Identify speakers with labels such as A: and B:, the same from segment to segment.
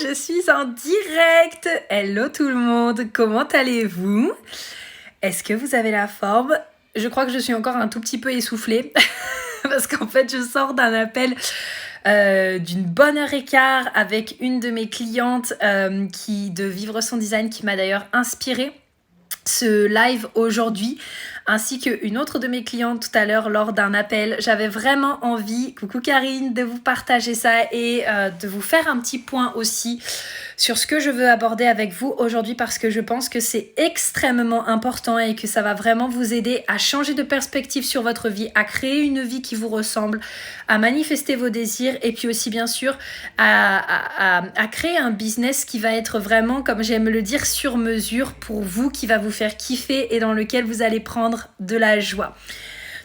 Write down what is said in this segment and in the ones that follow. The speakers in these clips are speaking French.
A: je suis en direct. Hello tout le monde, comment allez-vous? Est-ce que vous avez la forme? Je crois que je suis encore un tout petit peu essoufflée parce qu'en fait je sors d'un appel d'une bonne heure et quart avec une de mes clientes de Vivre son Design qui m'a d'ailleurs inspirée ce live aujourd'hui, ainsi qu'une autre de mes clientes tout à l'heure lors d'un appel. J'avais vraiment envie, coucou Karine, de vous partager ça et de vous faire un petit point aussi sur ce que je veux aborder avec vous aujourd'hui parce que je pense que c'est extrêmement important et que ça va vraiment vous aider à changer de perspective sur votre vie, à créer une vie qui vous ressemble, à manifester vos désirs et puis aussi bien sûr à créer un business qui va être vraiment, comme j'aime le dire, sur mesure pour vous, qui va vous faire kiffer et dans lequel vous allez prendre de la joie.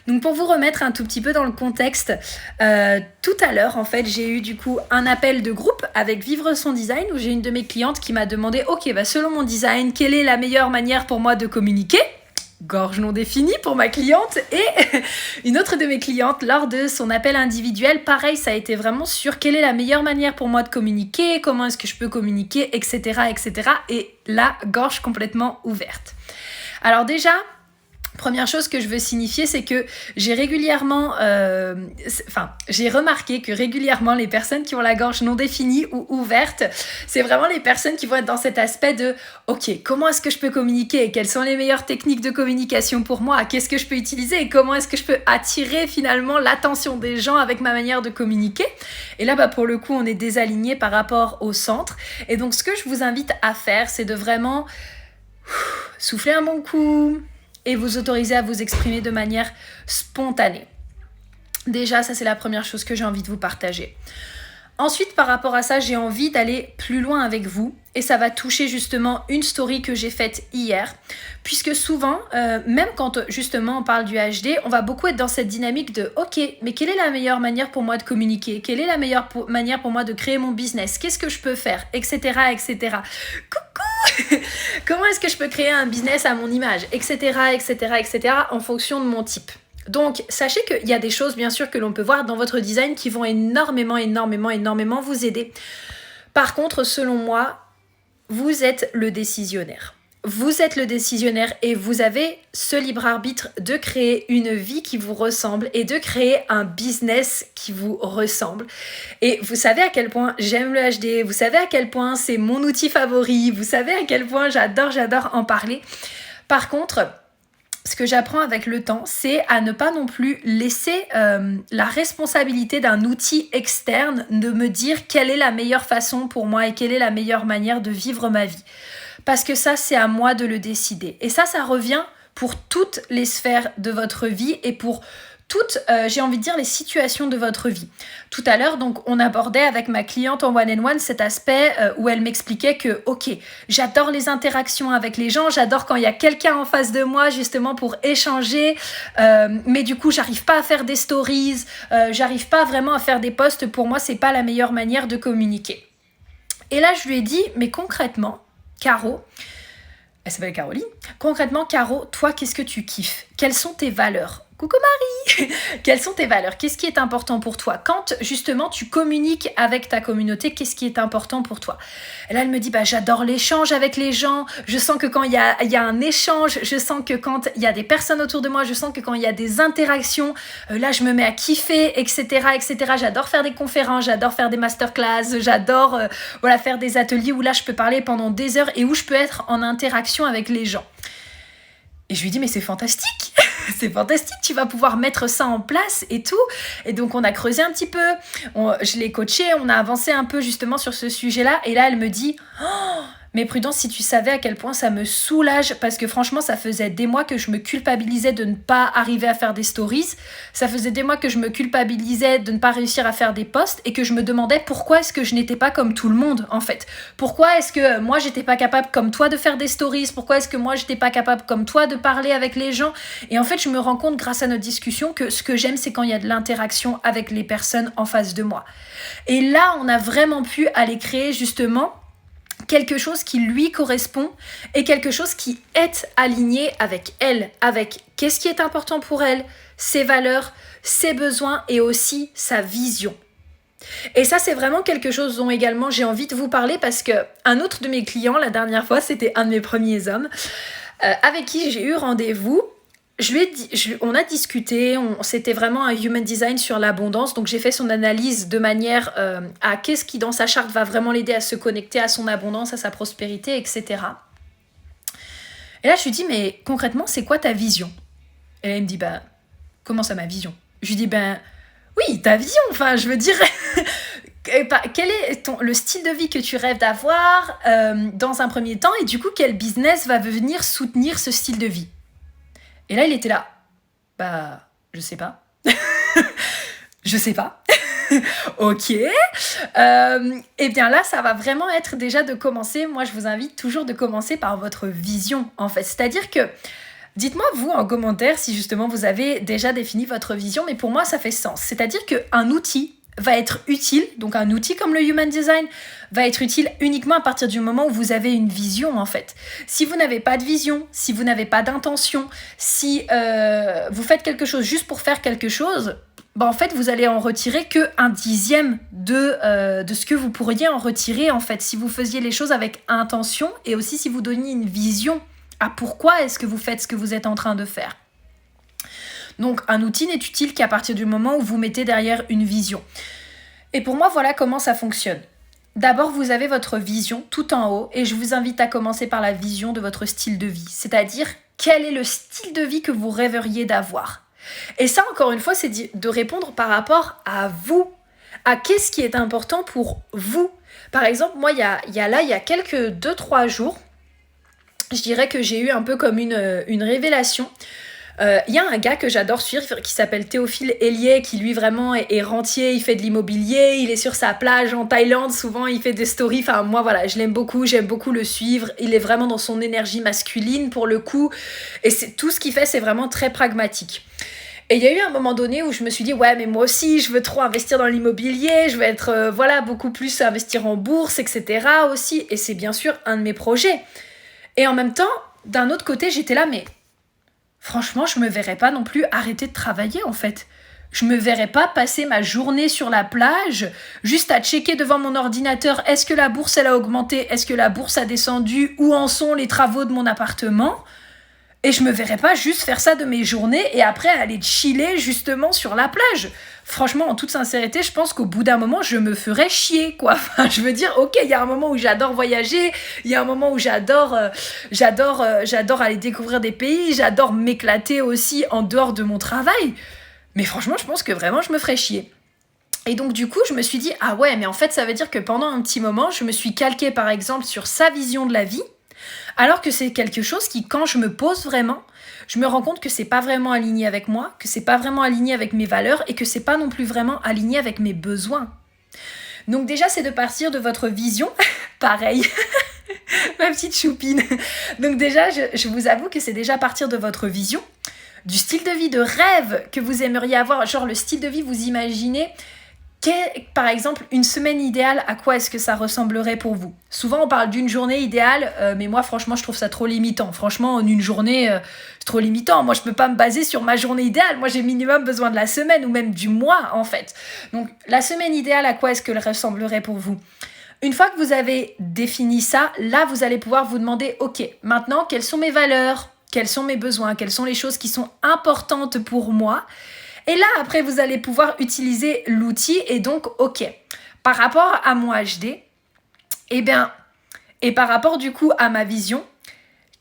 A: Donc pour vous remettre un tout petit peu dans le contexte, tout à l'heure en fait j'ai eu du coup un appel de groupe avec Vivre son Design où j'ai une de mes clientes qui m'a demandé ok selon mon design quelle est la meilleure manière pour moi de communiquer, gorge non définie pour ma cliente, et une autre de mes clientes lors de son appel individuel, pareil, ça a été vraiment sur quelle est la meilleure manière pour moi de communiquer, comment est-ce que je peux communiquer, etc. Et la gorge complètement ouverte. Alors déjà, première chose que je veux signifier, c'est que j'ai remarqué que régulièrement les personnes qui ont la gorge non définie ou ouverte, c'est vraiment les personnes qui vont être dans cet aspect de ok, comment est-ce que je peux communiquer, quelles sont les meilleures techniques de communication pour moi, qu'est-ce que je peux utiliser et comment est-ce que je peux attirer finalement l'attention des gens avec ma manière de communiquer. Et là pour le coup on est désaligné par rapport au centre, et donc ce que je vous invite à faire, c'est de vraiment souffler un bon coup et vous autoriser à vous exprimer de manière spontanée. Déjà, ça c'est la première chose que j'ai envie de vous partager. Ensuite, par rapport à ça, j'ai envie d'aller plus loin avec vous et ça va toucher justement une story que j'ai faite hier, puisque souvent, même quand justement on parle du HD, on va beaucoup être dans cette dynamique de ok, mais quelle est la meilleure manière pour moi de communiquer? Quelle est la meilleure manière pour moi de créer mon business? Qu'est-ce que je peux faire? Etc. Coucou. Comment est-ce que je peux créer un business à mon image? Etc. en fonction de mon type. Donc, sachez qu'il y a des choses, bien sûr, que l'on peut voir dans votre design qui vont énormément vous aider. Par contre, selon moi, vous êtes le décisionnaire. Vous êtes le décisionnaire et vous avez ce libre arbitre de créer une vie qui vous ressemble et de créer un business qui vous ressemble. Et vous savez à quel point j'aime le HD, vous savez à quel point c'est mon outil favori, vous savez à quel point j'adore en parler. Par contre, ce que j'apprends avec le temps, c'est à ne pas non plus laisser la responsabilité d'un outil externe de me dire quelle est la meilleure façon pour moi et quelle est la meilleure manière de vivre ma vie. Parce que ça, c'est à moi de le décider. Et ça revient pour toutes les sphères de votre vie et pour toutes, j'ai envie de dire, les situations de votre vie. Tout à l'heure, donc, on abordait avec ma cliente en one-on-one cet aspect où elle m'expliquait que, ok, j'adore les interactions avec les gens, j'adore quand il y a quelqu'un en face de moi, justement, pour échanger, mais du coup, j'arrive pas à faire des stories, j'arrive pas vraiment à faire des posts. Pour moi, c'est pas la meilleure manière de communiquer. Et là, je lui ai dit, mais concrètement, Caro, elle s'appelle Caroline, concrètement, Caro, toi, qu'est-ce que tu kiffes? Quelles sont tes valeurs? Coucou Marie. Quelles sont tes valeurs? Qu'est-ce qui est important pour toi? Quand justement tu communiques avec ta communauté, qu'est-ce qui est important pour toi? Et là elle me dit j'adore l'échange avec les gens, je sens que quand il y a un échange, je sens que quand il y a des personnes autour de moi, je sens que quand il y a des interactions, là je me mets à kiffer, etc. J'adore faire des conférences, j'adore faire des masterclass, j'adore faire des ateliers où là je peux parler pendant des heures et où je peux être en interaction avec les gens. Et je lui dis mais c'est fantastique, c'est fantastique, tu vas pouvoir mettre ça en place et tout. Et donc on a creusé un petit peu, je l'ai coachée, on a avancé un peu justement sur ce sujet-là. Et là elle me dit mais Prudence, si tu savais à quel point ça me soulage, parce que franchement ça faisait des mois que je me culpabilisais de ne pas arriver à faire des stories, ça faisait des mois que je me culpabilisais de ne pas réussir à faire des posts et que je me demandais pourquoi est-ce que je n'étais pas comme tout le monde en fait. Pourquoi est-ce que moi j'étais pas capable comme toi de faire des stories, pourquoi est-ce que moi j'étais pas capable comme toi de parler avec les gens. Et en fait je me rends compte grâce à notre discussion que ce que j'aime c'est quand il y a de l'interaction avec les personnes en face de moi. Et là on a vraiment pu aller créer justement quelque chose qui lui correspond et quelque chose qui est aligné avec elle, avec qu'est-ce qui est important pour elle, ses valeurs, ses besoins et aussi sa vision. Et ça, c'est vraiment quelque chose dont également j'ai envie de vous parler parce que un autre de mes clients, la dernière fois, c'était un de mes premiers hommes, avec qui j'ai eu rendez-vous. On a discuté, c'était vraiment un human design sur l'abondance, donc j'ai fait son analyse de manière à qu'est-ce qui dans sa charte va vraiment l'aider à se connecter à son abondance, à sa prospérité, etc. Et là je lui dis mais concrètement c'est quoi ta vision? Et là il me dit bah comment ça ma vision? Je lui dis ben oui ta vision, enfin je veux dire quel est le style de vie que tu rêves d'avoir dans un premier temps et du coup quel business va venir soutenir ce style de vie? Et là, il était là. Bah, je sais pas. Je sais pas. Ok. Et bien là, ça va vraiment être déjà de commencer. Moi, je vous invite toujours de commencer par votre vision, en fait. C'est-à-dire que, dites-moi, vous, en commentaire, si justement vous avez déjà défini votre vision, mais pour moi, ça fait sens. C'est-à-dire qu'un outil va être utile, donc un outil comme le Human Design va être utile uniquement à partir du moment où vous avez une vision en fait. Si vous n'avez pas de vision, si vous n'avez pas d'intention, si vous faites quelque chose juste pour faire quelque chose, bah en fait vous allez en retirer que 1/10 de ce que vous pourriez en retirer en fait si vous faisiez les choses avec intention et aussi si vous donniez une vision à pourquoi est-ce que vous faites ce que vous êtes en train de faire. Donc un outil n'est utile qu'à partir du moment où vous mettez derrière une vision. Et pour moi, voilà comment ça fonctionne. D'abord, vous avez votre vision tout en haut et je vous invite à commencer par la vision de votre style de vie. C'est-à-dire, quel est le style de vie que vous rêveriez d'avoir? Et ça, encore une fois, c'est de répondre par rapport à vous. À qu'est-ce qui est important pour vous? Par exemple, moi, il y a quelques 2-3 jours, je dirais que j'ai eu un peu comme une révélation. Y a un gars que j'adore suivre qui s'appelle Théophile Hélier qui lui vraiment est rentier, il fait de l'immobilier, il est sur sa plage en Thaïlande, souvent il fait des stories, enfin moi voilà, je l'aime beaucoup, j'aime beaucoup le suivre, il est vraiment dans son énergie masculine pour le coup et tout ce qu'il fait c'est vraiment très pragmatique. Et il y a eu un moment donné où je me suis dit ouais mais moi aussi je veux trop investir dans l'immobilier, je veux être beaucoup plus investir en bourse etc. aussi et c'est bien sûr un de mes projets. Et en même temps d'un autre côté j'étais là mais franchement, je me verrais pas non plus arrêter de travailler en fait. Je me verrais pas passer ma journée sur la plage juste à checker devant mon ordinateur est-ce que la bourse elle a augmenté, est-ce que la bourse a descendu, où en sont les travaux de mon appartement. Et je me verrais pas juste faire ça de mes journées et après aller chiller justement sur la plage. Franchement, en toute sincérité, je pense qu'au bout d'un moment, je me ferais chier, quoi. Enfin, je veux dire, ok, il y a un moment où j'adore voyager, il y a un moment où j'adore aller découvrir des pays, j'adore m'éclater aussi en dehors de mon travail. Mais franchement, je pense que vraiment, je me ferais chier. Et donc du coup, je me suis dit, ah ouais, mais en fait, ça veut dire que pendant un petit moment, je me suis calquée par exemple sur sa vision de la vie, alors que c'est quelque chose qui, quand je me pose vraiment, je me rends compte que c'est pas vraiment aligné avec moi, que c'est pas vraiment aligné avec mes valeurs et que c'est pas non plus vraiment aligné avec mes besoins. Donc déjà, c'est de partir de votre vision, pareil, ma petite choupine. Donc déjà, je vous avoue que c'est déjà partir de votre vision, du style de vie de rêve que vous aimeriez avoir, genre le style de vie, vous imaginez par exemple, une semaine idéale, à quoi est-ce que ça ressemblerait pour vous? Souvent, on parle d'une journée idéale, mais moi, franchement, je trouve ça trop limitant. Franchement, en une journée, c'est trop limitant. Moi, je peux pas me baser sur ma journée idéale. Moi, j'ai minimum besoin de la semaine ou même du mois, en fait. Donc, la semaine idéale, à quoi est-ce qu'elle ressemblerait pour vous? Une fois que vous avez défini ça, là, vous allez pouvoir vous demander, ok, maintenant, quelles sont mes valeurs? Quels sont mes besoins? Quelles sont les choses qui sont importantes pour moi? Et là, après, vous allez pouvoir utiliser l'outil et donc, ok, par rapport à mon HD, et par rapport du coup à ma vision,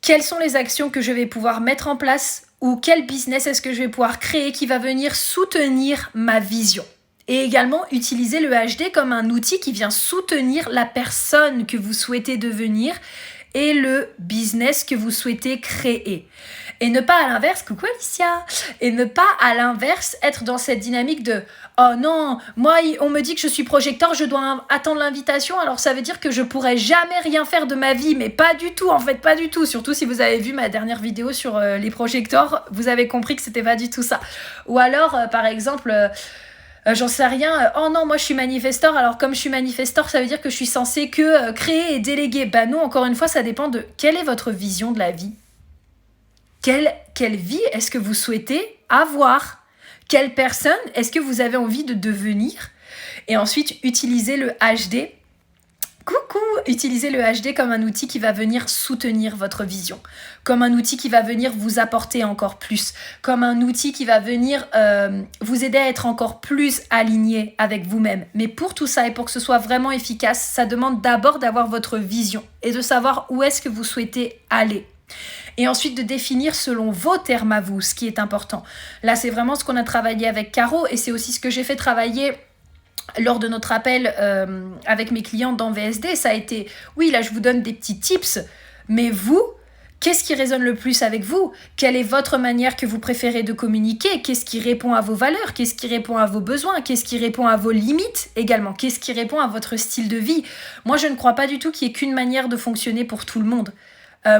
A: quelles sont les actions que je vais pouvoir mettre en place ou quel business est-ce que je vais pouvoir créer qui va venir soutenir ma vision? Et également utiliser le HD comme un outil qui vient soutenir la personne que vous souhaitez devenir et le business que vous souhaitez créer. Et ne pas à l'inverse, coucou Alicia, et ne pas à l'inverse être dans cette dynamique de « Oh non, moi on me dit que je suis projecteur, je dois attendre l'invitation, alors ça veut dire que je pourrais jamais rien faire de ma vie. » Mais pas du tout, en fait, pas du tout. Surtout si vous avez vu ma dernière vidéo sur les projecteurs, vous avez compris que c'était pas du tout ça. Ou alors, par exemple... j'en sais rien, oh non, moi je suis manifesteur, alors comme je suis manifesteur, ça veut dire que je suis censée que créer et déléguer. Bah non, encore une fois, ça dépend de quelle est votre vision de la vie. Quelle vie est-ce que vous souhaitez avoir? Quelle personne est-ce que vous avez envie de devenir? Et ensuite, utilisez le HD. Coucou! Utilisez le HD comme un outil qui va venir soutenir votre vision, comme un outil qui va venir vous apporter encore plus, comme un outil qui va venir vous aider à être encore plus aligné avec vous-même. Mais pour tout ça et pour que ce soit vraiment efficace, ça demande d'abord d'avoir votre vision et de savoir où est-ce que vous souhaitez aller. Et ensuite de définir selon vos termes à vous, ce qui est important. Là, c'est vraiment ce qu'on a travaillé avec Caro et c'est aussi ce que j'ai fait travailler lors de notre appel avec mes clients dans VSD. Ça a été, oui, là, je vous donne des petits tips, mais vous, qu'est-ce qui résonne le plus avec vous? Quelle est votre manière que vous préférez de communiquer? Qu'est-ce qui répond à vos valeurs? Qu'est-ce qui répond à vos besoins? Qu'est-ce qui répond à vos limites également? Qu'est-ce qui répond à votre style de vie? Moi, je ne crois pas du tout qu'il y ait qu'une manière de fonctionner pour tout le monde.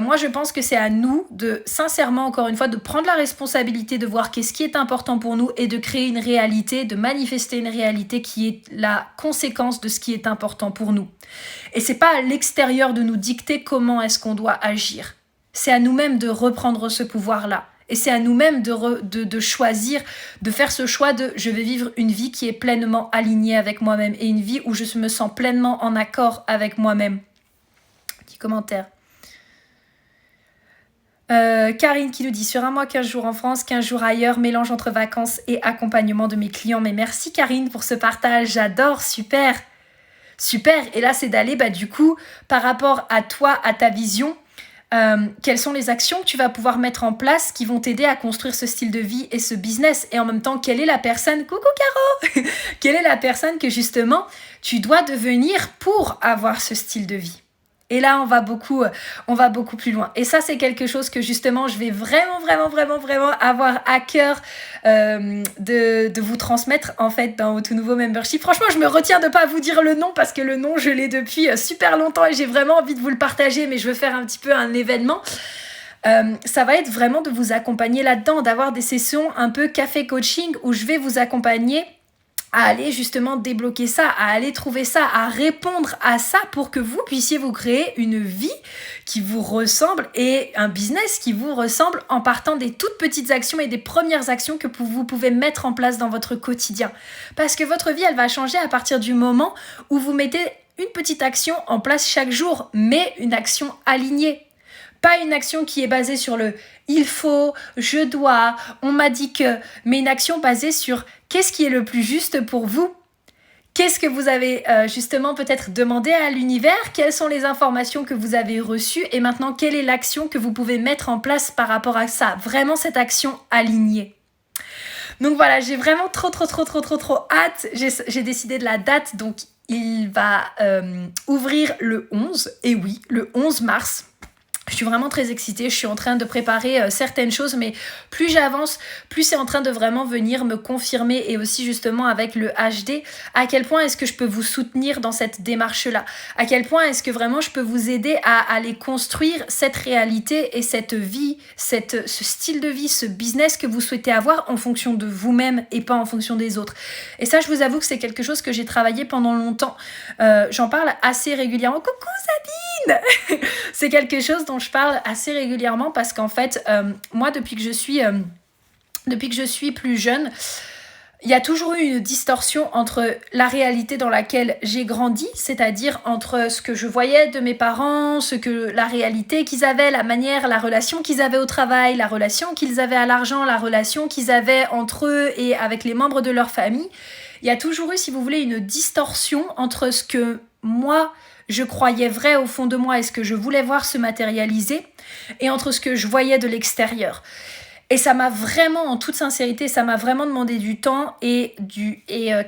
A: Moi, je pense que c'est à nous de, sincèrement, encore une fois, de prendre la responsabilité de voir qu'est-ce qui est important pour nous et de créer une réalité, de manifester une réalité qui est la conséquence de ce qui est important pour nous. Et c'est pas à l'extérieur de nous dicter comment est-ce qu'on doit agir. C'est à nous-mêmes de reprendre ce pouvoir-là. Et c'est à nous-mêmes de choisir, de faire ce choix de « je vais vivre une vie qui est pleinement alignée avec moi-même » et une vie où je me sens pleinement en accord avec moi-même. Petit commentaire. Karine qui nous dit sur un mois, 15 jours en France, 15 jours ailleurs, mélange entre vacances et accompagnement de mes clients. Mais merci Karine pour ce partage, j'adore, super. Et là c'est d'aller du coup par rapport à toi, à ta vision, quelles sont les actions que tu vas pouvoir mettre en place qui vont t'aider à construire ce style de vie et ce business. Et en même temps, quelle est la personne, coucou Caro, quelle est la personne que justement tu dois devenir pour avoir ce style de vie. Et là, on va beaucoup plus loin. Et ça, c'est quelque chose que justement, je vais vraiment avoir à cœur de vous transmettre en fait dans tout nouveau membership. Franchement, je me retiens de pas vous dire le nom parce que le nom, je l'ai depuis super longtemps et j'ai vraiment envie de vous le partager, mais je veux faire un petit peu un événement. Ça va être vraiment de vous accompagner là-dedans, d'avoir des sessions un peu café coaching où je vais vous accompagner à aller justement débloquer ça, à aller trouver ça, à répondre à ça pour que vous puissiez vous créer une vie qui vous ressemble et un business qui vous ressemble en partant des toutes petites actions et des premières actions que vous pouvez mettre en place dans votre quotidien. Parce que votre vie, elle va changer à partir du moment où vous mettez une petite action en place chaque jour, mais une action alignée. Pas une action qui est basée sur le « il faut »,« je dois »,« on m'a dit que », mais une action basée sur qu'est-ce qui est le plus juste pour vous. Qu'est-ce que vous avez justement peut-être demandé à l'univers? Quelles sont les informations que vous avez reçues? Et maintenant, quelle est l'action que vous pouvez mettre en place par rapport à ça? Vraiment cette action alignée. Donc voilà, j'ai vraiment trop hâte. J'ai décidé de la date, donc il va ouvrir le 11. Et oui, le 11 mars. Je suis vraiment très excitée, je suis en train de préparer certaines choses, mais plus j'avance, plus c'est en train de vraiment venir me confirmer et aussi justement avec le HD, à quel point est-ce que je peux vous soutenir dans cette démarche-là? À quel point est-ce que vraiment je peux vous aider à aller construire cette réalité et cette vie, ce style de vie, ce business que vous souhaitez avoir en fonction de vous-même et pas en fonction des autres. Et ça, je vous avoue que c'est quelque chose que j'ai travaillé pendant longtemps. J'en parle assez régulièrement. Coucou Sabine. C'est quelque chose dont je parle assez régulièrement parce qu'en fait, moi, depuis que je suis plus jeune, il y a toujours eu une distorsion entre la réalité dans laquelle j'ai grandi, c'est-à-dire entre ce que je voyais de mes parents, la réalité qu'ils avaient, la manière, la relation qu'ils avaient au travail, la relation qu'ils avaient à l'argent, la relation qu'ils avaient entre eux et avec les membres de leur famille. Il y a toujours eu, si vous voulez, une distorsion entre ce que moi, je croyais vrai au fond de moi et ce que je voulais voir se matérialiser et entre ce que je voyais de l'extérieur. Et ça m'a vraiment, en toute sincérité, ça m'a vraiment demandé du temps et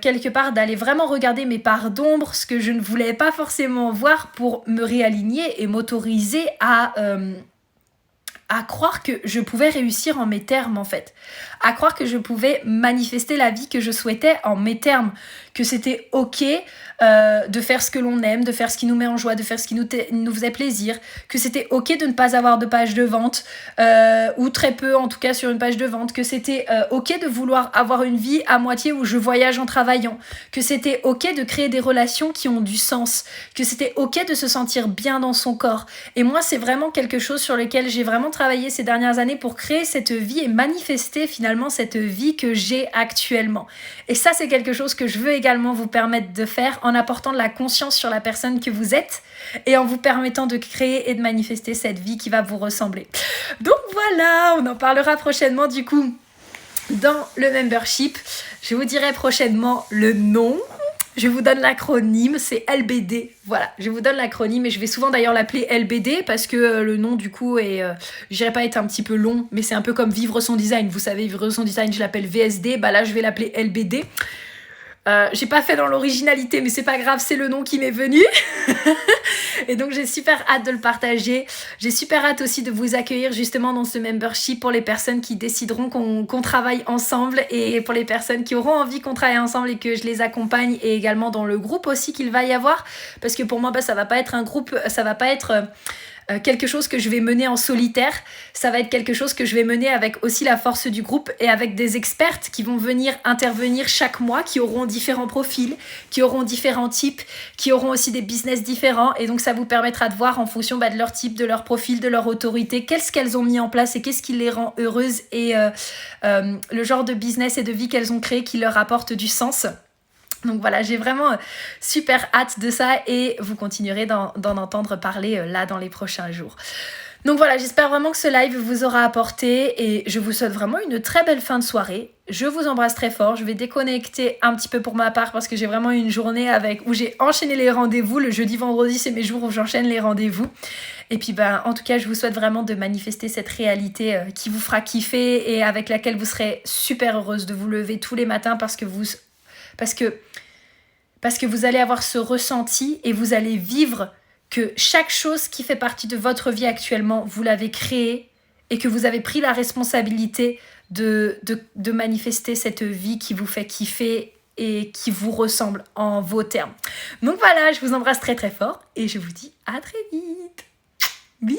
A: quelque part d'aller vraiment regarder mes parts d'ombre, ce que je ne voulais pas forcément voir pour me réaligner et m'autoriser à croire que je pouvais réussir en mes termes en fait, à croire que je pouvais manifester la vie que je souhaitais en mes termes, que c'était ok de faire ce que l'on aime, de faire ce qui nous met en joie, de faire ce qui nous faisait plaisir, que c'était ok de ne pas avoir de page de vente, ou très peu en tout cas sur une page de vente, que c'était ok de vouloir avoir une vie à moitié où je voyage en travaillant, que c'était ok de créer des relations qui ont du sens, que c'était ok de se sentir bien dans son corps. Et moi c'est vraiment quelque chose sur lequel j'ai vraiment travaillé ces dernières années pour créer cette vie et manifester finalement cette vie que j'ai actuellement. Et ça, c'est quelque chose que je veux également vous permettre de faire en apportant de la conscience sur la personne que vous êtes et en vous permettant de créer et de manifester cette vie qui va vous ressembler. Donc voilà, on en parlera prochainement du coup dans le membership. Je vous dirai prochainement le nom. Je vous donne l'acronyme, c'est LBD. Voilà, je vous donne l'acronyme et je vais souvent d'ailleurs l'appeler LBD parce que le nom du coup est, je dirais pas être un petit peu long, mais c'est un peu comme vivre son design. Vous savez, vivre son design, je l'appelle VSD, bah là je vais l'appeler LBD. J'ai pas fait dans l'originalité, mais c'est pas grave, c'est le nom qui m'est venu. Et donc j'ai super hâte de le partager. J'ai super hâte aussi de vous accueillir justement dans ce membership pour les personnes qui décideront qu'on travaille ensemble et pour les personnes qui auront envie qu'on travaille ensemble et que je les accompagne, et également dans le groupe aussi qu'il va y avoir. Parce que pour moi, ça va pas être un groupe, ça va pas être quelque chose que je vais mener en solitaire, ça va être quelque chose que je vais mener avec aussi la force du groupe et avec des expertes qui vont venir intervenir chaque mois, qui auront différents profils, qui auront différents types, qui auront aussi des business différents, et donc ça vous permettra de voir en fonction de leur type, de leur profil, de leur autorité, qu'est-ce qu'elles ont mis en place et qu'est-ce qui les rend heureuses, et le genre de business et de vie qu'elles ont créé qui leur apporte du sens. Donc voilà, j'ai vraiment super hâte de ça et vous continuerez d'en entendre parler là dans les prochains jours. Donc voilà, j'espère vraiment que ce live vous aura apporté et je vous souhaite vraiment une très belle fin de soirée. Je vous embrasse très fort, je vais déconnecter un petit peu pour ma part parce que j'ai vraiment eu une journée où j'ai enchaîné les rendez-vous. Le jeudi, vendredi, c'est mes jours où j'enchaîne les rendez-vous. Et puis en tout cas, je vous souhaite vraiment de manifester cette réalité qui vous fera kiffer et avec laquelle vous serez super heureuse de vous lever tous les matins parce que vous allez avoir ce ressenti et vous allez vivre que chaque chose qui fait partie de votre vie actuellement, vous l'avez créée et que vous avez pris la responsabilité de manifester cette vie qui vous fait kiffer et qui vous ressemble en vos termes. Donc voilà, je vous embrasse très très fort et je vous dis à très vite. Bisous.